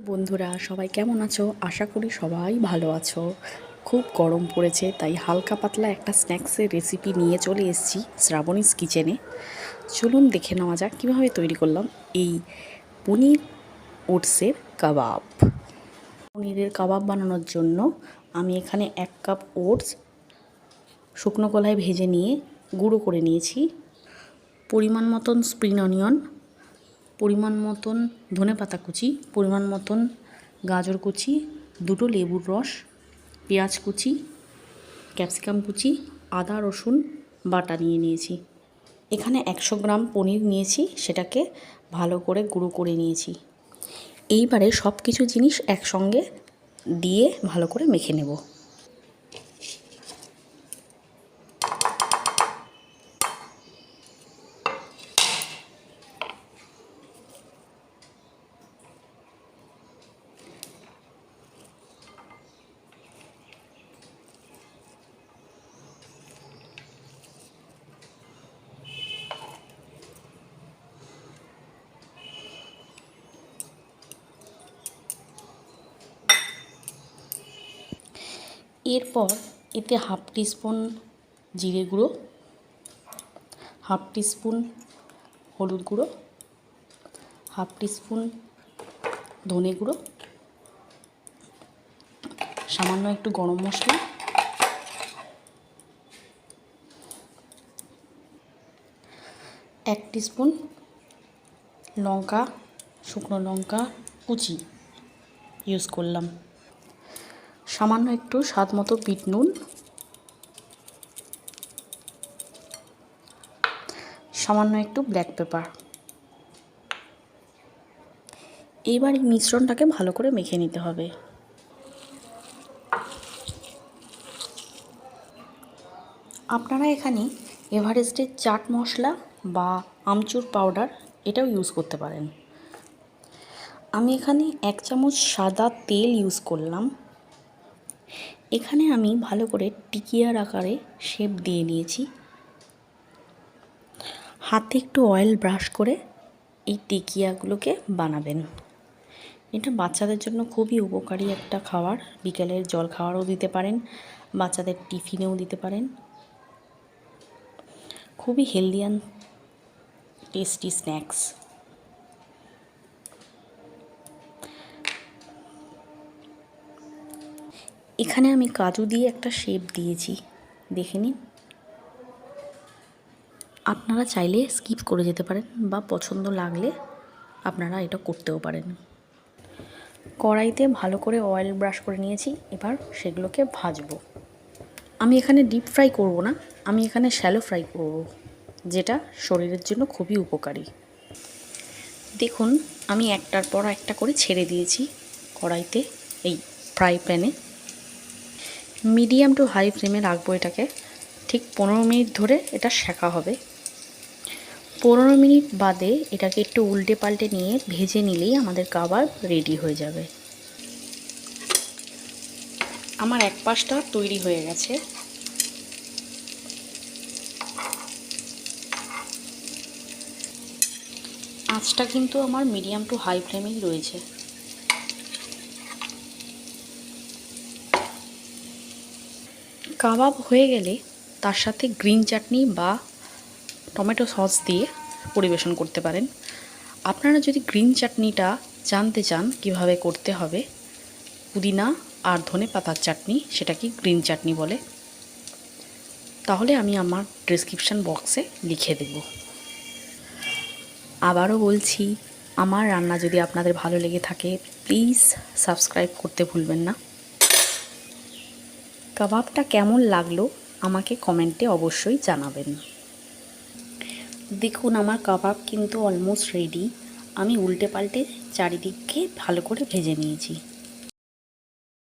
বন্ধুরা সবাই কেমন আছো? আশা করি সবাই ভালো আছো। খুব গরম পড়েছে, তাই হালকা পাতলা একটা স্ন্যাক্সের রেসিপি নিয়ে চলে এসেছি শ্রাবণীস কিচেনে। চলুন দেখে নেওয়া যাক কীভাবে তৈরি করলাম এই পনির ওটসের কাবাব। পনিরের কাবাব বানানোর জন্য আমি এখানে 1 কাপ ওটস শুকনো কড়াইয়ে ভেজে নিয়ে গুঁড়ো করে নিয়েছি। পরিমাণ মতন স্প্রিং অনিয়ন, পরিমাণ মতন ধনেপাতা কুচি, পরিমাণ মতন গাজর কুচি, 2টো লেবুর রস, পেঁয়াজ কুচি, ক্যাপসিকাম কুচি, আদা রসুন বাটা নিয়ে নিয়েছি। এখানে 100 গ্রাম পনির নিয়েছি, সেটাকে ভালো করে গুঁড়ো করে নিয়েছি। এইবারে সব কিছু জিনিস একসঙ্গে দিয়ে ভালো করে মেখে নেব। এরপর এতে 1/2 টিস্পুন জিরে গুঁড়ো, 1/2 টিস্পুন হলুদ গুঁড়ো, 1/2 টিস্পুন ধনে গুঁড়ো, সামান্য একটু গরম মশলা, 1 টিস্পুন লঙ্কা, শুকনো লঙ্কা কুচি ইউজ করলাম, সামান্য একটু স্বাদ মতো বিট নুন, সামান্য একটু ব্ল্যাক পেপার। এইবার এই মিশ্রণটাকে ভালো করে মেখে নিতে হবে। আপনারা এখানে এভারেস্টের চাট মশলা বা আমচুর পাউডার এটাও ইউজ করতে পারেন। আমি এখানে 1 চামচ সাদা তেল ইউজ করলাম। এখানে আমি ভালো করে টিকিয়ার আকারে শেপ দিয়ে নিয়েছি। হাতে একটু অয়েল ব্রাশ করে এই টিকিয়াগুলোকে বানাবেন। এটা বাচ্চাদের জন্য খুবই উপকারী একটা খাবার। বিকেলের জল খাবারও দিতে পারেন, বাচ্চাদের টিফিনেও দিতে পারেন। খুবই হেলদি অ্যান্ড টেস্টি স্ন্যাক্স। এখানে আমি কাজু দিয়ে একটা শেপ দিয়েছি, দেখে নিন। আপনারা চাইলে স্কিপ করে যেতে পারেন বা পছন্দ লাগলে আপনারা এটা করতেও পারেন। কড়াইতে ভালো করে অয়েল ব্রাশ করে নিয়েছি, এবার সেগুলোকে ভাজবো। আমি এখানে ডিপ ফ্রাই করব না, আমি এখানে শ্যালো ফ্রাই করব, যেটা শরীরের জন্য খুবই উপকারী। দেখুন আমি একটার পর একটা করে ছেড়ে দিয়েছি কড়াইতে, এই ফ্রাই প্যানে। মিডিয়াম টু হাই ফ্লেমে রাখবো এটাকে। ঠিক 15 মিনিট ধরে এটা সেঁকা হবে। 15 মিনিট বাদে এটাকে একটু উল্টে পাল্টে নিয়ে ভেজে নিলেই আমাদের কাবাব রেডি হয়ে যাবে। আমার এক পাশটা তৈরি হয়ে গেছে। আঁচটা কিন্তু আমার মিডিয়াম টু হাই ফ্লেমেই রয়েছে। কাবাব হয়ে গেলে তার সাথে গ্রিন চাটনি বা টমেটো সস দিয়ে পরিবেশন করতে পারেন। আপনারা যদি গ্রিন চাটনিটা জানতে চান কিভাবে করতে হবে, পুদিনা আর ধনে পাতার চাটনি, সেটাকে গ্রিন চাটনি বলে, তাহলে আমি আমার ডেসক্রিপশান বক্সে লিখে দেব। আবারও বলছি, আমার রান্না যদি আপনাদের ভালো লেগে থাকে প্লিজ সাবস্ক্রাইব করতে ভুলবেন না। কাবাবটা কেমন লাগলো আমাকে কমেন্টে অবশ্যই জানাবেন। দেখুন আমার কাবাব কিন্তু অলমোস্ট রেডি। আমি উল্টে পাল্টে চারিদিককে ভালো করে ভেজে নিয়েছি।